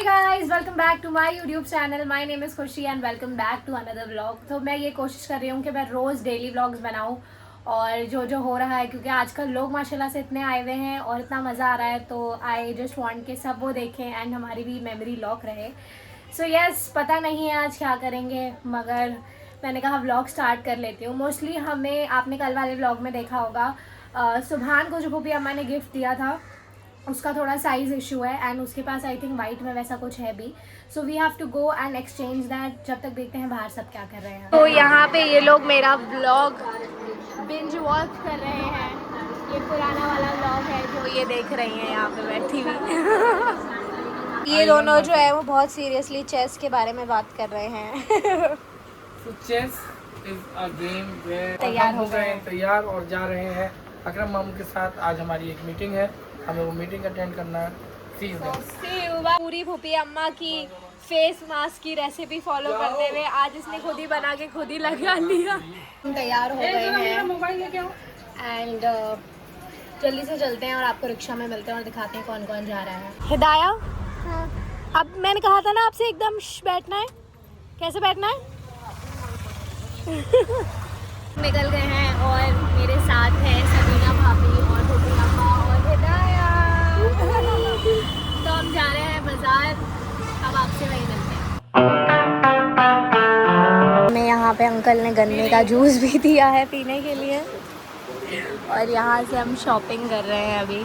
Guys, welcome back to my YouTube channel. My name is Khushi and welcome back to another vlog. तो मैं ये कोशिश कर रही हूँ कि मैं रोज़ डेली व्लॉग्स बनाऊँ और जो जो हो रहा है, क्योंकि आजकल लोग माशाल्लाह से इतने आए हुए हैं और इतना मज़ा आ रहा है, तो आई जस्ट वांट कि सब वो देखें एंड हमारी भी मेमोरी लॉक रहे। सो यस, पता नहीं है आज क्या करेंगे, मगर मैंने कहा व्लॉग स्टार्ट कर लेती हूँ। मोस्टली हमें आपने कल वाले व्लॉग में देखा होगा, सुभान को जो भूपी अम्मा ने गिफ्ट दिया था उसका थोड़ा साइज़ इशू है एंड उसके पास आई थिंक वाइट में वैसा कुछ है भी। So we have to go and exchange that. जब तक देखते हैं बाहर सब क्या कर रहे हैं। तो यहाँ पे ये लोग मेरा व्लॉग बिंज वॉच कर रहे हैं। ये पुराना वाला व्लॉग है जो ये देख रही हैं यहाँ पे बैठी हुई। ये दोनों जो है वो बहुत सीरियसली चेस के बारे में बात कर रहे हैं। Chess is a game where तैयार हो गए, तैयार और जा रहे हैं अकरम मामू के साथ। आज हमारी एक मीटिंग है, हमें वो मीटिंग अटेंड करना है। सी यू देयर। पूरी भूपी अम्मा की फेस मास्क की रेसिपी फॉलो करते हुए आज इसने खुद ही बना के खुद ही लगा लिया। हम तैयार हो गए हैं एंड जल्दी से चलते हैं और आपको रिक्शा में मिलते हैं और दिखाते हैं कौन कौन जा रहा है। हिदाया, अब मैंने कहा था ना आपसे एकदम बैठना है। कैसे बैठना है? निकल गए हैं और मेरे साथ है सबीना भाभी और भूपी अम्मा और हिदाया। तो हम जा रहे हैं बाजार, अब आपसे वहीं मिलते हैं। हमें यहाँ पे अंकल ने गन्ने का जूस भी दिया है पीने के लिए और यहाँ से हम शॉपिंग कर रहे हैं। अभी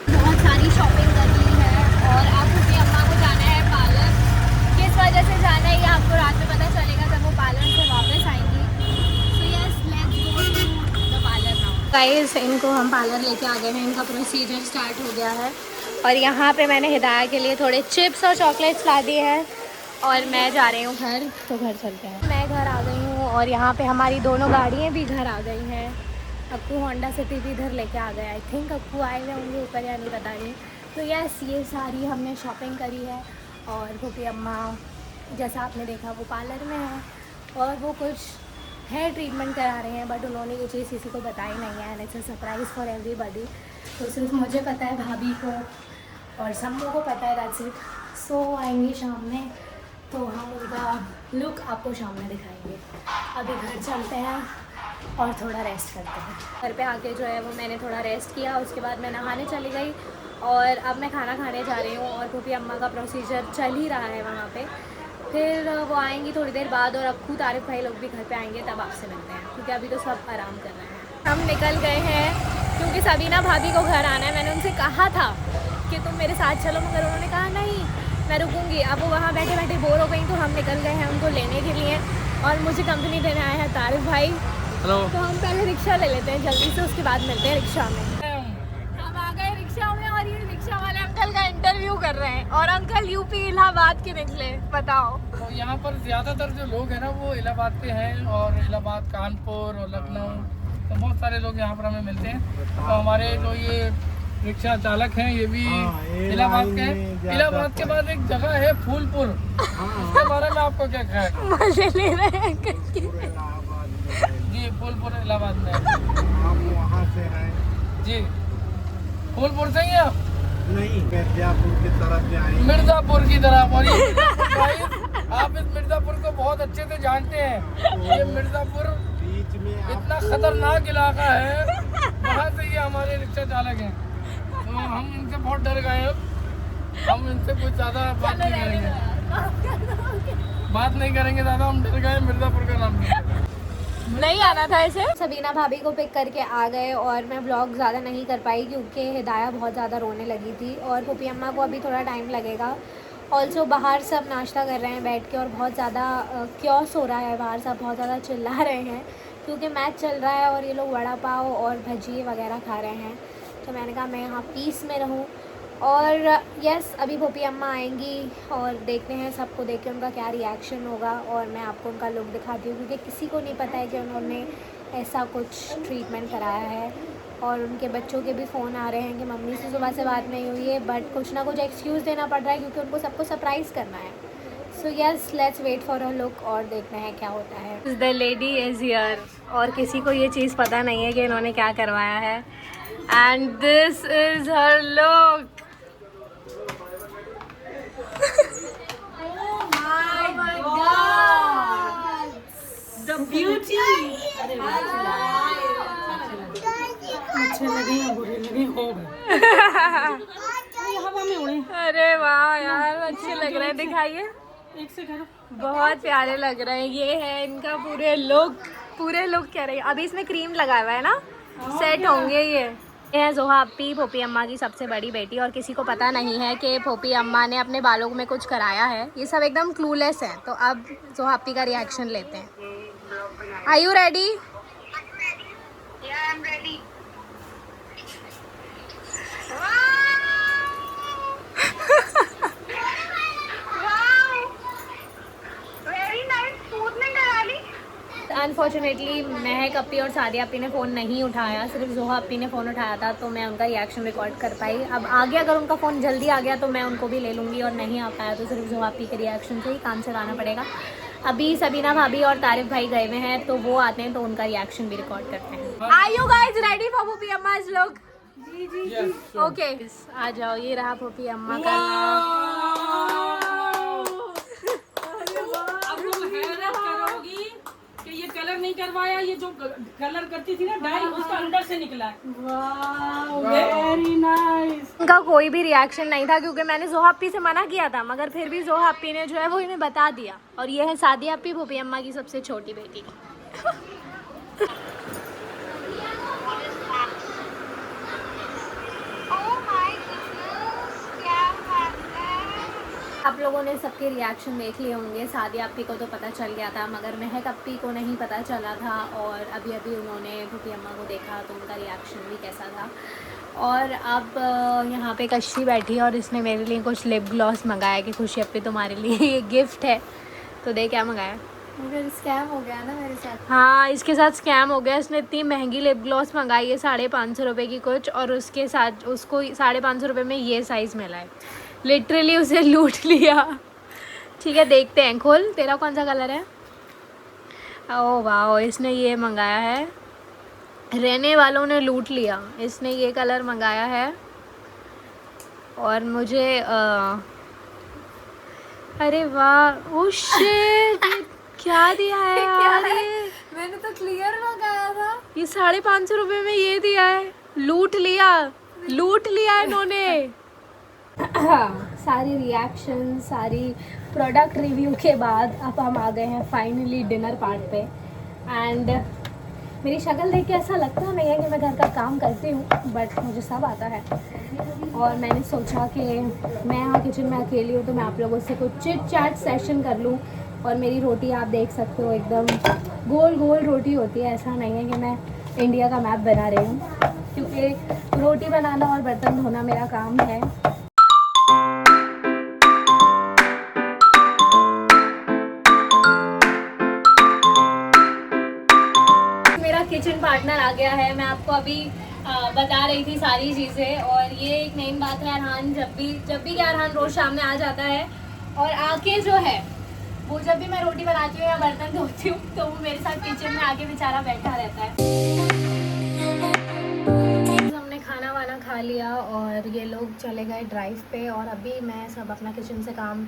बहुत सारी शॉपिंग कर ली है और अब भूपी अम्मा को जाना है पार्लर। किस वजह से जाना है ये आपको रात में पता चलेगा जब वो पार्लर से वापस आएंगी। गाइस, इनको हम पार्लर लेके आ गए हैं, इनका प्रोसीजर स्टार्ट हो गया है और यहाँ पे मैंने हिदाया के लिए थोड़े चिप्स और चॉकलेट्स ला दिए हैं और मैं जा रही हूँ घर। तो घर चलते हैं। मैं घर आ गई हूँ और यहाँ पे हमारी दोनों गाड़ियाँ भी घर आ गई हैं। अक्कू होंडा सिटी भी इधर लेके आ गया। आई थिंक अक्कू आए हुए होंगे ऊपर या नहीं पता नहीं। तो यस, ये सारी हमने शॉपिंग करी है और भूपी अम्मा जैसा आपने देखा वो पार्लर में है और वो कुछ हेयर ट्रीटमेंट करा रहे हैं, बट उन्होंने ये चीज़ किसी को बताई नहीं है and it's a surprise for everybody. तो सिर्फ मुझे पता है, भाभी को और सब लोगों को पता है, दैट्स इट। सो आएंगी शाम में तो हम उनका लुक आपको शाम में दिखाएंगे। अभी घर चलते हैं और थोड़ा रेस्ट करते हैं। घर पे आके जो है वो मैंने थोड़ा रेस्ट किया, उसके बाद मैं नहाने चली गई और अब मैं खाना खाने जा रही हूँ और भूपी अम्मा का प्रोसीजर चल ही रहा है वहाँ पे। फिर वो आएंगी थोड़ी देर बाद और अक्कू तारिफ भाई लोग भी घर पे आएंगे, तब आपसे मिलते हैं क्योंकि अभी तो सब आराम कर रहे हैं। हम निकल गए हैं क्योंकि सबीना भाभी को घर आना है। मैंने उनसे कहा था कि तुम मेरे साथ चलो, मगर उन्होंने कहा नहीं मैं रुकूंगी। अब वो वहाँ बैठे बैठे बोर हो गई तो हम निकल गए हैं उनको लेने के लिए और मुझे कंपनी देने आए हैं तारिफ भाई। हेलो। तो हम पहले रिक्शा ले लेते हैं जल्दी से, उसके बाद मिलते हैं रिक्शा में। हम आ गए रिक्शा में और ये रिक्शा वाले अंकल का इंटरव्यू कर रहे हैं और अंकल यूपी इलाहाबाद के निकले। बताओ। तो यहाँ पर ज़्यादातर जो लोग हैं ना वो इलाहाबाद के हैं और इलाहाबाद, कानपुर और लखनऊ, तो बहुत सारे लोग यहाँ पर हमें मिलते हैं। तो हमारे जो ये रिक्शा चालक हैं ये भी इलाहाबाद के हैं। इलाहाबाद के बाद एक जगह है फूलपुर, उसके बारे में आपको क्या ख्याल है? मजे ले रहे हैं जी, फूलपुर इलाहाबाद में। हम वहाँ से हैं जी, फूलपुर से ही हैं आप? नहीं, मिर्जापुर की तरफ से आए। मिर्जापुर की तरफ। और ये आप इस मिर्जापुर को बहुत अच्छे से जानते हैं। ये मिर्जापुर बीच में इतना खतरनाक इलाका है, वहाँ से ये हमारे रिक्शा चालक हैं। तो हम इनसे बहुत डर गए हैं। हम इनसे कुछ ज़्यादा बात नहीं करेंगे, ज़्यादा। हम डर गए, मिर्जापुर का नाम नहीं आना था ऐसे। सबीना भाभी को पिक करके आ गए और मैं व्लॉग ज़्यादा नहीं कर पाई क्योंकि हिदाया बहुत ज़्यादा रोने लगी थी और भूपी अम्मा को अभी थोड़ा टाइम लगेगा। ऑल्सो बाहर सब नाश्ता कर रहे हैं बैठ के और बहुत ज़्यादा क्योस हो रहा है बाहर, सब बहुत ज़्यादा चिल्ला रहे हैं क्योंकि मैच चल रहा है और ये लोग वड़ा पाव और भजिए वगैरह खा रहे हैं। तो मैंने कहा मैं यहाँ पीस में रहूँ और यस, अभी भूपी अम्मा आएंगी और देखते हैं सबको देख के उनका क्या रिएक्शन होगा और मैं आपको उनका लुक दिखाती हूँ क्योंकि किसी को नहीं पता है कि उन्होंने ऐसा कुछ ट्रीटमेंट कराया है। और उनके बच्चों के भी फ़ोन आ रहे हैं कि मम्मी से सुबह से बात नहीं हुई है, बट कुछ ना कुछ एक्सक्यूज़ देना पड़ रहा है क्योंकि उनको सबको सरप्राइज़ करना है। So yes, let's wait for a look और देखते हैं क्या होता है। द लेडी इज़ हियर और किसी को ये चीज़ पता नहीं है कि इन्होंने क्या करवाया है and this is her look. अच्छे लग रहे हैं, दिखाइए। एक से करो। बहुत प्यारे लग रहे हैं। ये है इनका पूरे लुक कह रही है। अभी इसमें क्रीम लगा हुआ है ना, सेट होंगे ये है जोहा अप्पी, फोपी अम्मा की सबसे बड़ी बेटी। और किसी को पता नहीं है कि फोपी अम्मा ने अपने बालों में कुछ कराया है। ये सब एकदम क्लूलेस है। तो अब जोहा अप्पी का रिएक्शन लेते हैं। Are you ready? अनफॉर्चुनेटली महक अप्पी और सादिया अप्पी ने फ़ोन नहीं उठाया, सिर्फ जोहा अप्पी ने फ़ोन उठाया था, तो मैं उनका रिएक्शन रिकॉर्ड कर पाई। अब आगे अगर उनका फ़ोन जल्दी आ गया तो मैं उनको भी ले लूँगी, और नहीं आ पाया तो सिर्फ जोहा अप्पी के रिएक्शन से ही काम चलाना पड़ेगा। अभी सबीना भाभी और तारिफ भाई गए हुए हैं, तो वो आते हैं तो उनका रिएक्शन भी रिकॉर्ड करते हैं। Are you guys ready for फोपी अम्मा's लोग? जी ओके, आ जाओ। ये रहा फोपी अम्मा का। ये कलर नहीं करवाया, ये जो कलर करती थी ना डाई, उसका अंदर से निकला है। Very nice. उनका कोई भी रिएक्शन नहीं था क्योंकि मैंने जोहा अप्पी से मना किया था, मगर फिर भी जोहा अप्पी ने जो है वो इन्हें बता दिया। और ये है सादिया अप्पी, फोपी अम्मा की सबसे छोटी बेटी। आप लोगों ने सबके रिएक्शन देख लिए होंगे। सादिया अप्पी को तो पता चल गया था, मगर महक अप्पी को नहीं पता चला था। और अभी अभी उन्होंने फोपी अम्मा को देखा तो उनका रिएक्शन भी कैसा था। और अब यहाँ पे कश्ती बैठी है और इसने मेरे लिए कुछ लिप ग्लॉस मंगाया कि खुशी अप्पी तुम्हारे लिए ये गिफ्ट है। तो देख क्या मंगाया। मगर स्कैम हो गया ना मेरे साथ। हाँ, इसके साथ स्कैम हो गया। इसने इतनी महंगी लिप ग्लॉस मंगाई है 550 रुपये की कुछ, और उसके साथ उसको 550 रुपये में ये साइज़ मिला है। लिटरली उसे लूट लिया। ठीक है, देखते हैं। खोल, तेरा कौन सा कलर है? ओह वाह, इसने ये मंगाया है। रहने वालों ने लूट लिया। इसने ये कलर मंगाया है और मुझे अरे वाह, ओह शिट, क्या दिया है यार ये? मैंने तो क्लियर मंगाया था। ये 550 रुपये में ये दिया है। लूट लिया इन्होंने। सारी रिएक्शन, सारी प्रोडक्ट रिव्यू के बाद अब हम आ गए हैं फाइनली डिनर पार्ट पे। एंड मेरी शक्ल देख के ऐसा लगता नहीं है कि मैं घर का काम करती हूँ, बट मुझे सब आता है। और मैंने सोचा कि मैं यहाँ किचन में अकेली हूँ तो मैं आप लोगों से कुछ चिट चैट सेशन कर लूँ। और मेरी रोटी आप देख सकते हो, एकदम गोल गोल रोटी होती है। ऐसा नहीं है कि मैं इंडिया का मैप बना रही हूँ, क्योंकि रोटी बनाना और बर्तन धोना मेरा काम है। किचन पार्टनर आ गया है। मैं आपको अभी बता रही थी सारी चीज़ें। और ये एक मेन बात है, अरहान जब भी अरहान रोज़ सामने आ जाता है और आके जो है वो, जब भी मैं रोटी बनाती हूँ या बर्तन धोती हूँ तो वो मेरे साथ किचन में आके बेचारा बैठा रहता है। हमने खाना वाना खा लिया और ये लोग चले गए ड्राइव पे, और अभी मैं सब अपना किचन से काम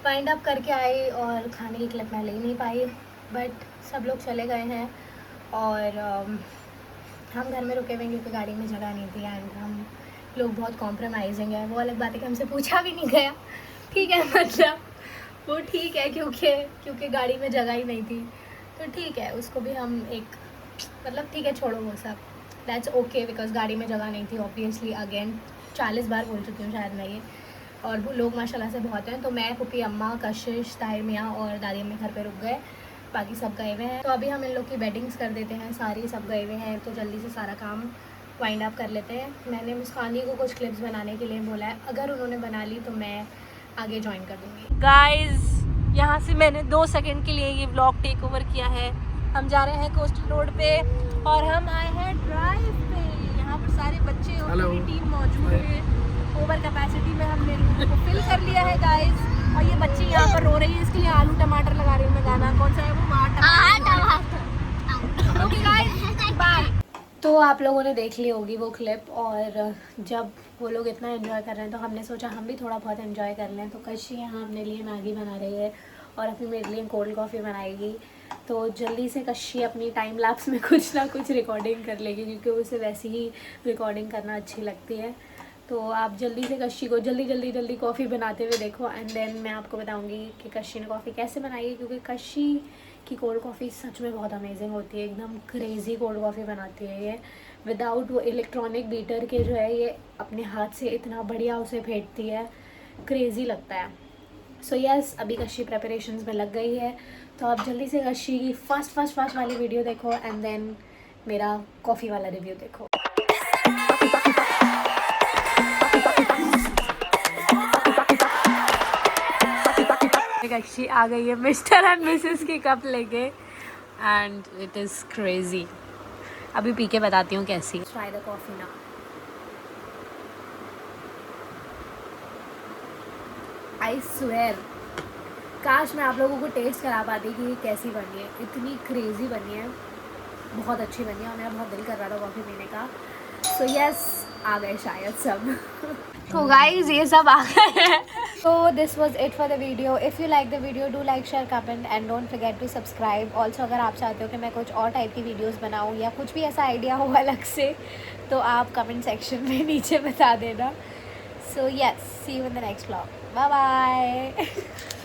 वाइंड अप करके आई। और खाने की क्लिप मैं ले नहीं पाई, बट सब लोग चले गए हैं। और हम घर में रुके हुए क्योंकि गाड़ी में जगह नहीं थी। एंड हम लोग बहुत कॉम्प्रोमाइजिंग है। वो अलग बात है कि हमसे पूछा भी नहीं गया। ठीक है, मतलब वो ठीक है क्योंकि गाड़ी में जगह ही नहीं थी, तो ठीक है, उसको भी हम एक मतलब ठीक है, छोड़ो वो सब, दैट्स ओके, बिकॉज गाड़ी में जगह नहीं थी। ऑब्वियसली अगेन 40 बार बोल चुकी हूँ शायद मैं ये। और वो लोग माशाल्लाह से बहुत हैं। तो मैं, फूफी अम्मा, कशिश, ताहिर मियाँ और दादी अम्मी घर पे रुक गए, बाकी सब गए हुए हैं। तो अभी हम इन लोग की बेडिंग्स कर देते हैं। सारी सब गए हुए हैं तो जल्दी से सारा काम वाइंड अप कर लेते हैं। मैंने मुस्कानी को कुछ क्लिप्स बनाने के लिए बोला है, अगर उन्होंने बना ली तो मैं आगे ज्वाइन कर दूँगी। गाइज़, यहाँ से मैंने 2 सेकंड के लिए ये व्लॉग टेक ओवर किया है। हम जा रहे हैं कोस्टल रोड पे और हम आए हैं ड्राइव पे। यहाँ पर सारे बच्चे और पूरी टीम मौजूद है। ओवर कैपेसिटी में हमने रूम को फिल कर लिया है गाइज़। और ये बच्ची यहाँ पर रो रही है, इसके लिए आलू टमाटर लगा रही हूँ मैं। गाना कौन सा है वो? टमाटर। Okay guys, bye. तो आप लोगों ने देख ली होगी वो क्लिप। और जब वो लोग इतना एंजॉय कर रहे हैं तो हमने सोचा हम भी थोड़ा बहुत एंजॉय कर लें। तो कशी यहाँ अपने लिए मैगी बना रही है और अभी मेरे लिए कोल्ड कॉफ़ी बनाएगी। तो जल्दी से कशी अपनी टाइम लैप्स में कुछ ना कुछ रिकॉर्डिंग कर लेगी, क्योंकि उसे वैसे ही रिकॉर्डिंग करना अच्छी लगती है। तो आप जल्दी से कशी को जल्दी कॉफ़ी बनाते हुए देखो, एंड देन मैं आपको बताऊंगी कि कशी ने कॉफ़ी कैसे बनाई है, क्योंकि कशी की कोल्ड कॉफ़ी सच में बहुत अमेजिंग होती है, एकदम क्रेज़ी कोल्ड कॉफ़ी बनाती है ये, विदाउट वो इलेक्ट्रॉनिक बीटर के जो है, ये अपने हाथ से इतना बढ़िया उसे फेंटती है, क्रेज़ी लगता है। सो यस, अभी कशी प्रेपरेशंस में लग गई है, तो आप जल्दी से कशी की फास्ट वाली वीडियो देखो, एंड देन मेरा कॉफ़ी वाला रिव्यू देखो। कशी आ गई है मिस्टर एंड मिसेस की कप लेके, एंड इट इज़ क्रेजी। अभी पी के बताती हूँ कैसी। ट्राई द कॉफ़ी ना। आई स्वेयर, काश मैं आप लोगों को टेस्ट करा पाती कि ये कैसी बनी है, इतनी क्रेजी बनी है, बहुत अच्छी बनी है, और मेरा बहुत दिल कर रहा था कॉफ़ी पीने का। सो यस, आ गए शायद सब। तो गाइज ये सब आ गए हैं। So this was it for the video. If you like the video, do like, share, comment and don't forget to subscribe. Also अगर आप चाहते हो कि मैं कुछ और टाइप की वीडियोस बनाऊँ या कुछ भी ऐसा आइडिया हो अलग से, तो आप कमेंट सेक्शन में नीचे बता देना. So yes, see you in the next vlog. Bye bye.